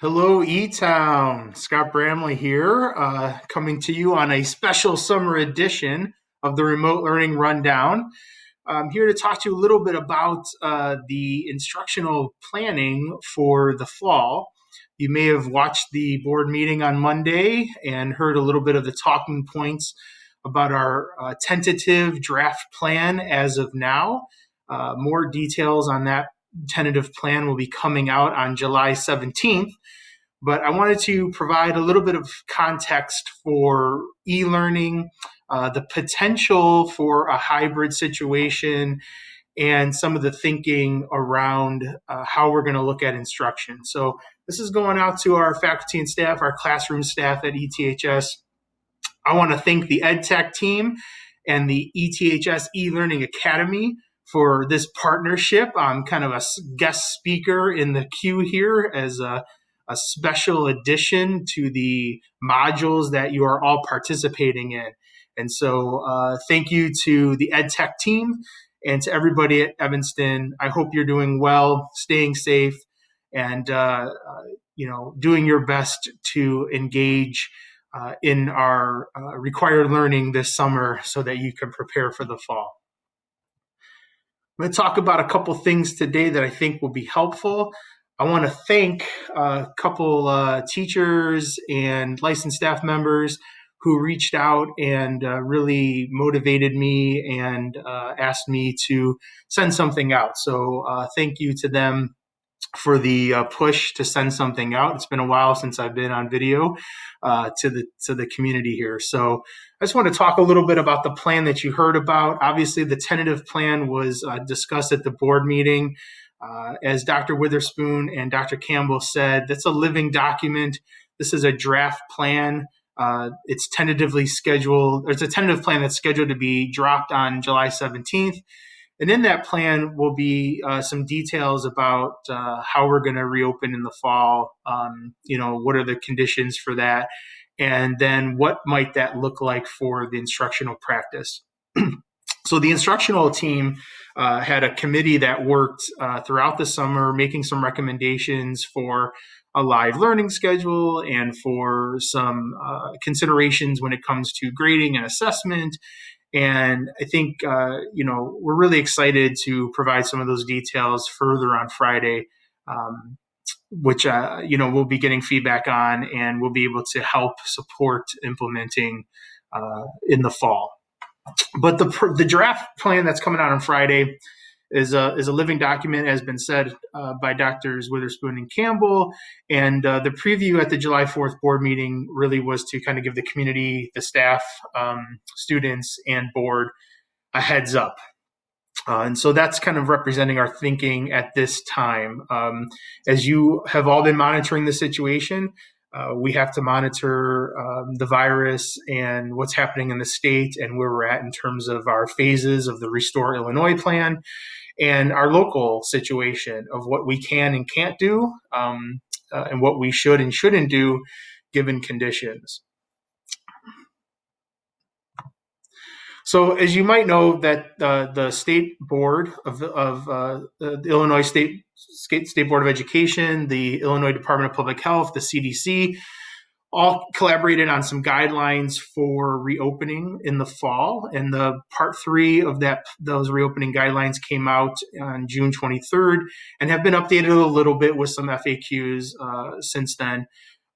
Hello, E-Town. Scott Bramley here, coming to you on a special summer edition of the Remote Learning Rundown. I'm here to talk to you a little bit about the instructional planning for the fall. You may have watched the board meeting on Monday and heard a little bit of the talking points about our tentative draft plan as of now. More details on that tentative plan will be coming out on July 17th. But I wanted to provide a little bit of context for e-learning, the potential for a hybrid situation, and some of the thinking around how we're going to look at instruction. So this is going out to our faculty and staff, our classroom staff at ETHS. I want to thank the EdTech team and the ETHS e-learning academy for this partnership. I'm kind of a guest speaker in the queue here as a special addition to the modules that you are all participating in. And so thank you to the EdTech team and to everybody at Evanston. I hope you're doing well, staying safe, and doing your best to engage in our required learning this summer so that you can prepare for the fall. I'm going to talk about a couple things today that I think will be helpful. I want to thank a couple teachers and licensed staff members who reached out and really motivated me and asked me to send something out. So thank you to them for the push to send something out. It's been a while since I've been on video to the community here. So I just want to talk a little bit about the plan that you heard about. Obviously, the tentative plan was discussed at the board meeting. As Dr. Witherspoon and Dr. Campbell said, that's a living document. This is a draft plan. It's tentatively scheduled. There's a tentative plan that's scheduled to be dropped on July 17th. And in that plan will be some details about how we're going to reopen in the fall. What are the conditions for that? And then what might that look like for the instructional practice? So the instructional team had a committee that worked throughout the summer, making some recommendations for a live learning schedule and for some considerations when it comes to grading and assessment. And I think, we're really excited to provide some of those details further on Friday, which, we'll be getting feedback on and we'll be able to help support implementing in the fall. But the draft plan that's coming out on Friday is a living document, as been said by Drs. Witherspoon and Campbell. And the preview at the July 4th board meeting really was to kind of give the community, the staff, students, and board a heads up. And so that's kind of representing our thinking at this time. As you have all been monitoring the situation, we have to monitor the virus and what's happening in the state and where we're at in terms of our phases of the Restore Illinois plan and our local situation of what we can and can't do and what we should and shouldn't do given conditions. So as you might know, that the state board of the Illinois State Board of Education, the Illinois Department of Public Health, the CDC, all collaborated on some guidelines for reopening in the fall. And the part 3 of those reopening guidelines came out on June 23rd and have been updated a little bit with some FAQs since then.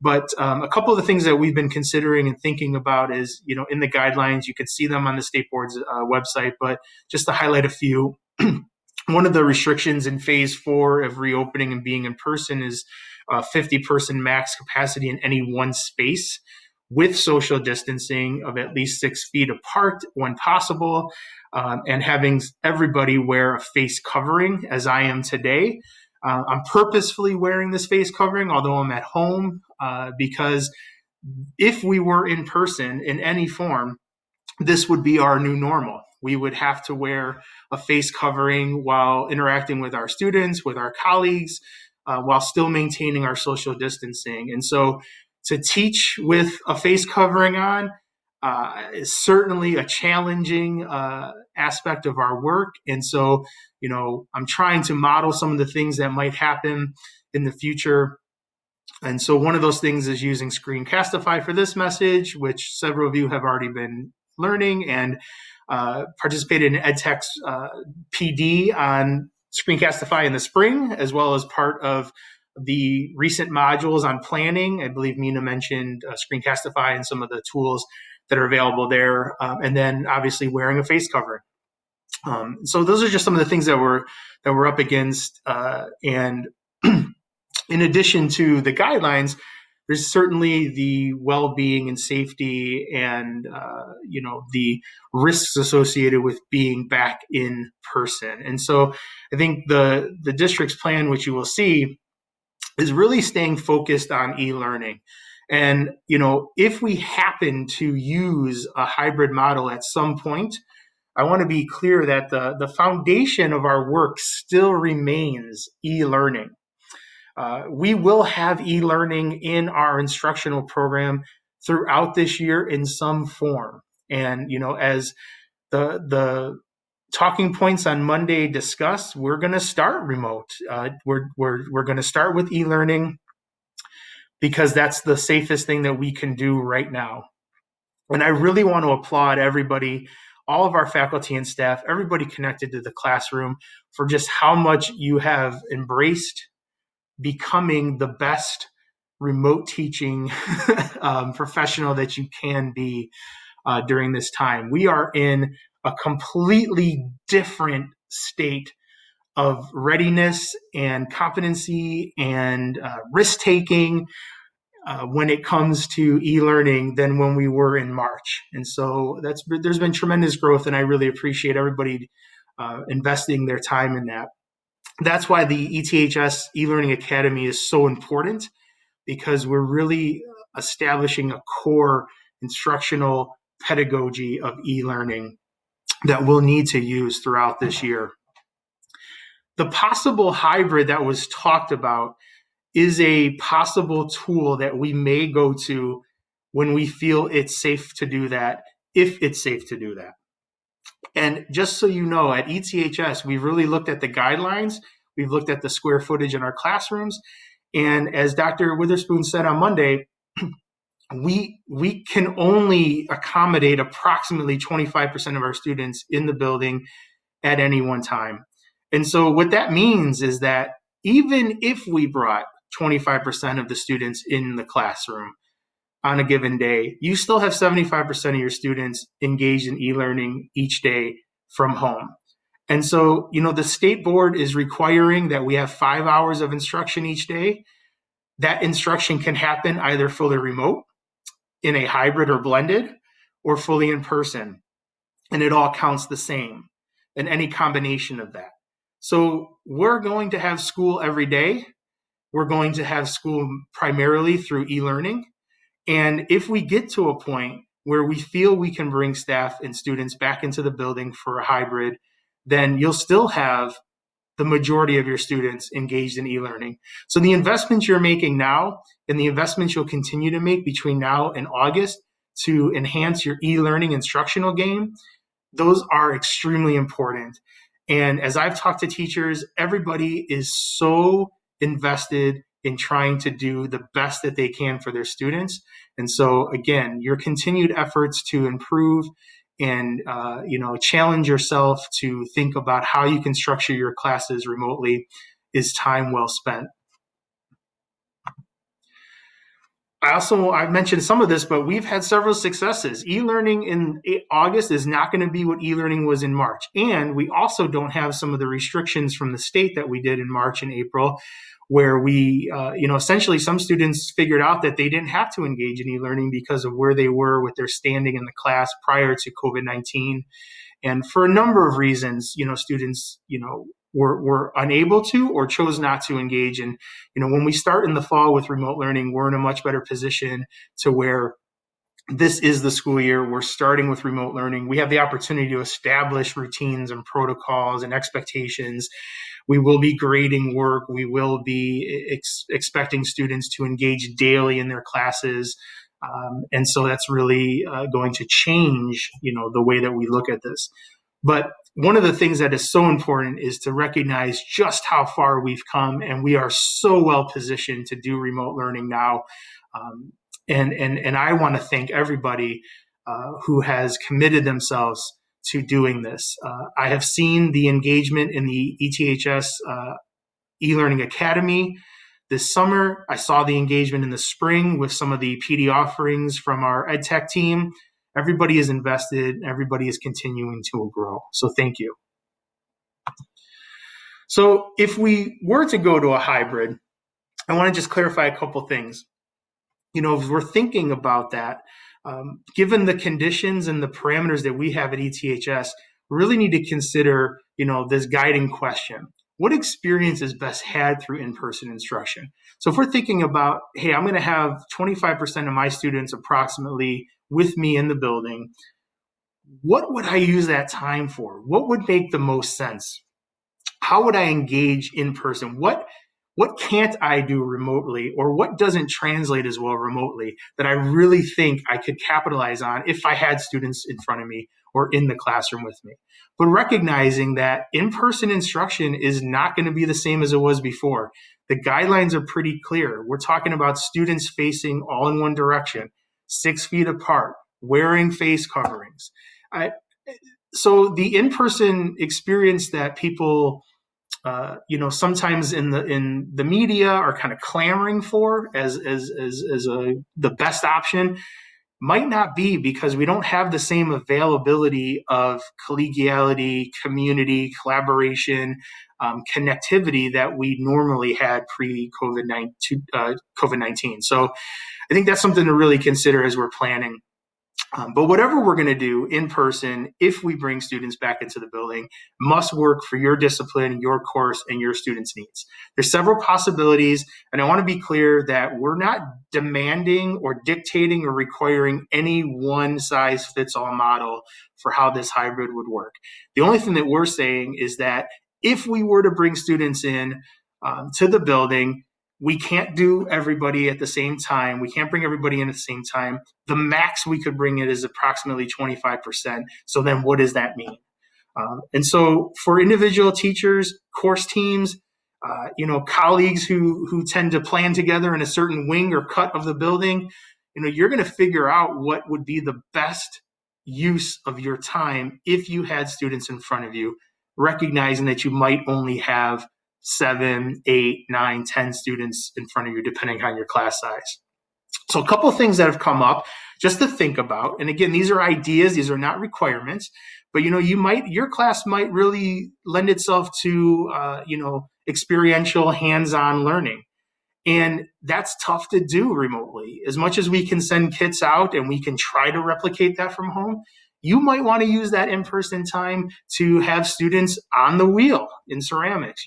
But a couple of the things that we've been considering and thinking about is, in the guidelines, you could see them on the state board's website, but just to highlight a few, one of the restrictions in phase 4 of reopening and being in person is 50-person max capacity in any one space with social distancing of at least 6 feet apart when possible, and having everybody wear a face covering, as I am today. I'm purposefully wearing this face covering, although I'm at home, because if we were in person in any form, this would be our new normal. We would have to wear a face covering while interacting with our students, with our colleagues, while still maintaining our social distancing. And so to teach with a face covering on is certainly a challenging aspect of our work. And so, I'm trying to model some of the things that might happen in the future And so one of those things is using Screencastify for this message, which several of you have already been learning and participated in EdTech's PD on Screencastify in the spring, as well as part of the recent modules on planning. I believe Mina mentioned Screencastify and some of the tools that are available there. And then obviously wearing a face covering. So those are just some of the things that we're up against. And in addition to the guidelines, there's certainly the well-being and safety and the risks associated with being back in person. And so I think the district's plan, which you will see, is really staying focused on e-learning. And if we happen to use a hybrid model at some point, I want to be clear that the foundation of our work still remains e-learning. We will have e-learning in our instructional program throughout this year in some form. And, as the talking points on Monday discussed, we're going to start remote. We're going to start with e-learning because that's the safest thing that we can do right now. And I really want to applaud everybody, all of our faculty and staff, everybody connected to the classroom for just how much you have embraced becoming the best remote teaching professional that you can be during this time. We are in a completely different state of readiness and competency and risk-taking when it comes to e-learning than when we were in March. And so there's been tremendous growth, and I really appreciate everybody investing their time in that. That's why the ETHS eLearning Academy is so important, because we're really establishing a core instructional pedagogy of e-learning that we'll need to use throughout this year. The possible hybrid that was talked about is a possible tool that we may go to when we feel it's safe to do that, if it's safe to do that. And just so you know, at ETHS, we've really looked at the guidelines. We've looked at the square footage in our classrooms. And as Dr. Witherspoon said on Monday, we can only accommodate approximately 25% of our students in the building at any one time. And so what that means is that even if we brought 25% of the students in the classroom on a given day, you still have 75% of your students engaged in e-learning each day from home. And so, the state board is requiring that we have 5 hours of instruction each day. That instruction can happen either fully remote, in a hybrid or blended, or fully in person. And it all counts the same, and any combination of that. So we're going to have school every day. We're going to have school primarily through e-learning. And if we get to a point where we feel we can bring staff and students back into the building for a hybrid, then you'll still have the majority of your students engaged in e-learning. So the investments you're making now and the investments you'll continue to make between now and August to enhance your e-learning instructional game, those are extremely important. And as I've talked to teachers, everybody is so invested in trying to do the best that they can for their students. And so again, your continued efforts to improve and challenge yourself to think about how you can structure your classes remotely is time well spent. I've mentioned some of this, but we've had several successes. E-learning in August is not going to be what e-learning was in March. And we also don't have some of the restrictions from the state that we did in March and April, where we, essentially some students figured out that they didn't have to engage in e-learning because of where they were with their standing in the class prior to COVID-19. And for a number of reasons, students, were unable to or chose not to engage. And, when we start in the fall with remote learning, we're in a much better position to where this is the school year. We're starting with remote learning. We have the opportunity to establish routines and protocols and expectations. We will be grading work. We will be expecting students to engage daily in their classes. And so that's really going to change, the way that we look at this. But one of the things that is so important is to recognize just how far we've come, and we are so well positioned to do remote learning now. And I want to thank everybody who has committed themselves to doing this. I have seen the engagement in the ETHS e-learning academy this summer. I saw the engagement in the spring with some of the PD offerings from our EdTech team. Everybody is invested. Everybody is continuing to grow. So thank you. So if we were to go to a hybrid, I want to just clarify a couple things. If we're thinking about that, given the conditions and the parameters that we have at ETHS, we really need to consider, this guiding question. What experience is best had through in-person instruction? So if we're thinking about, hey, I'm going to have 25% of my students approximately with me in the building, what would I use that time for? What would make the most sense? How would I engage in person? What can't I do remotely, or what doesn't translate as well remotely that I really think I could capitalize on if I had students in front of me or in the classroom with me? But recognizing that in-person instruction is not going to be the same as it was before. The guidelines are pretty clear. We're talking about students facing all in one direction, 6 feet apart, wearing face coverings. So the in-person experience that people sometimes in the media are kind of clamoring for as the best option might not be, because we don't have the same availability of collegiality, community, collaboration, connectivity that we normally had pre-COVID-19. So I think that's something to really consider as we're planning. But whatever we're going to do in person, if we bring students back into the building, must work for your discipline, your course, and your students' needs. There's several possibilities, and I want to be clear that we're not demanding or dictating or requiring any one-size-fits-all model for how this hybrid would work. The only thing that we're saying is that if we were to bring students in to the building, we can't do everybody at the same time. We can't bring everybody in at the same time. The max we could bring in is approximately 25%. So then what does that mean? And so for individual teachers, course teams, colleagues who tend to plan together in a certain wing or cut of the building, you're going to figure out what would be the best use of your time if you had students in front of you, recognizing that you might only have 7, 8, 9, 10 students in front of you, depending on your class size. So a couple of things that have come up just to think about. And again, these are ideas, these are not requirements, but your class might really lend itself to experiential hands-on learning. And that's tough to do remotely. As much as we can send kits out and we can try to replicate that from home, you might want to use that in-person time to have students on the wheel in ceramics.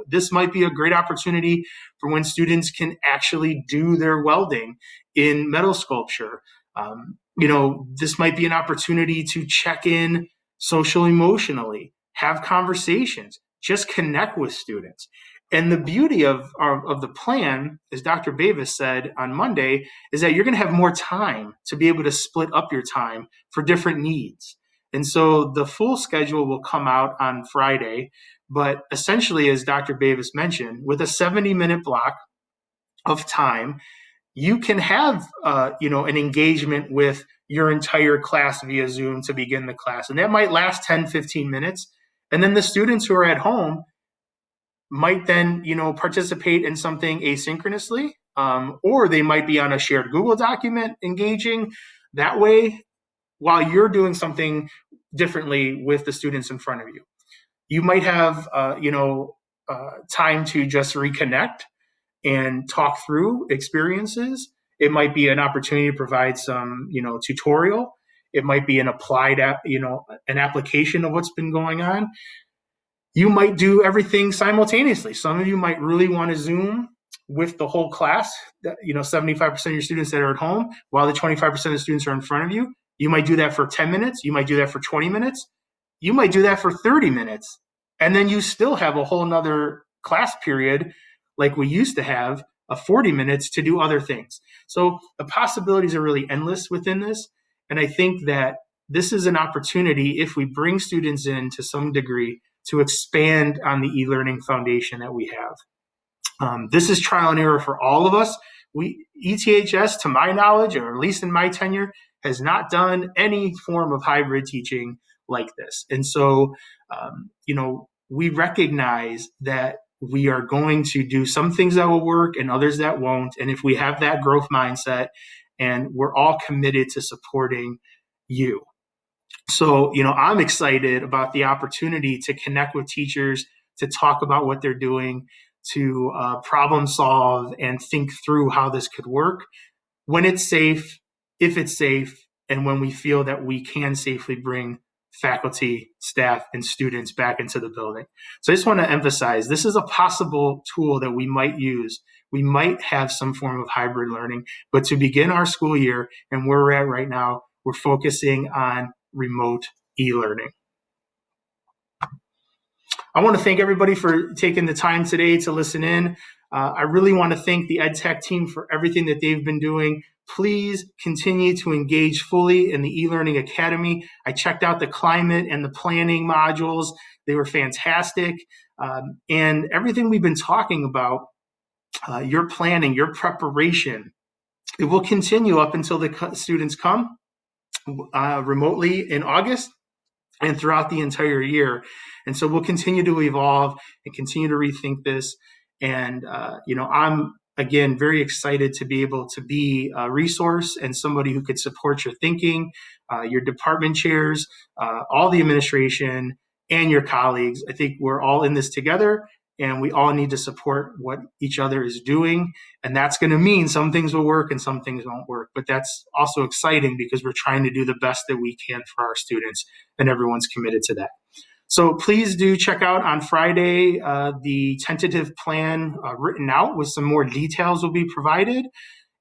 This might be a great opportunity for when students can actually do their welding in metal sculpture. This might be an opportunity to check in social emotionally, have conversations, just connect with students. And the beauty of the plan, as Dr. Bevis said on Monday, is that you're going to have more time to be able to split up your time for different needs. And so the full schedule will come out on Friday. But essentially, as Dr. Bevis mentioned, with a 70-minute block of time, you can have an engagement with your entire class via Zoom to begin the class. And that might last 10, 15 minutes. And then the students who are at home might then, participate in something asynchronously, or they might be on a shared Google document engaging that way while you're doing something differently with the students in front of you. You might have, time to just reconnect and talk through experiences. It might be an opportunity to provide some, tutorial. It might be an applied, an application of what's been going on. You might do everything simultaneously. Some of you might really want to Zoom with the whole class, 75% of your students that are at home, while the 25% of the students are in front of you. You might do that for 10 minutes. You might do that for 20 minutes. You might do that for 30 minutes. And then you still have a whole nother class period like we used to have of 40 minutes to do other things. So the possibilities are really endless within this. And I think that this is an opportunity, if we bring students in to some degree, to expand on the e-learning foundation that we have. This is trial and error for all of us. ETHS, to my knowledge, or at least in my tenure, has not done any form of hybrid teaching like this. And so, we recognize that we are going to do some things that will work and others that won't. And if we have that growth mindset, and we're all committed to supporting you. So, I'm excited about the opportunity to connect with teachers, to talk about what they're doing, to problem solve and think through how this could work when it's safe, if it's safe, and when we feel that we can safely bring faculty, staff, and students back into the building. So I just want to emphasize, this is a possible tool that we might use. We might have some form of hybrid learning, but to begin our school year and where we're at right now, we're focusing on remote e-learning. I want to thank everybody for taking the time today to listen in. I really want to thank the EdTech team for everything that they've been doing. Please continue to engage fully in the eLearning Academy. I checked out the climate and the planning modules. They were fantastic. And everything we've been talking about, your planning, your preparation, it will continue up until the students come remotely in August and throughout the entire year. And so we'll continue to evolve and continue to rethink this. And, I'm, again, very excited to be able to be a resource and somebody who could support your thinking, your department chairs, all the administration, and your colleagues. I think we're all in this together, and we all need to support what each other is doing. And that's going to mean some things will work and some things won't work. But that's also exciting because we're trying to do the best that we can for our students, and everyone's committed to that. So please do check out on Friday the tentative plan written out with some more details will be provided.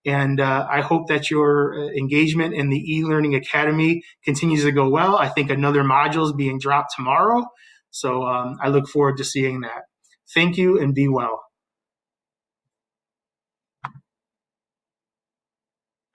And I hope that your engagement in the eLearning Academy continues to go well. I think another module is being dropped tomorrow. So I look forward to seeing that. Thank you and be well.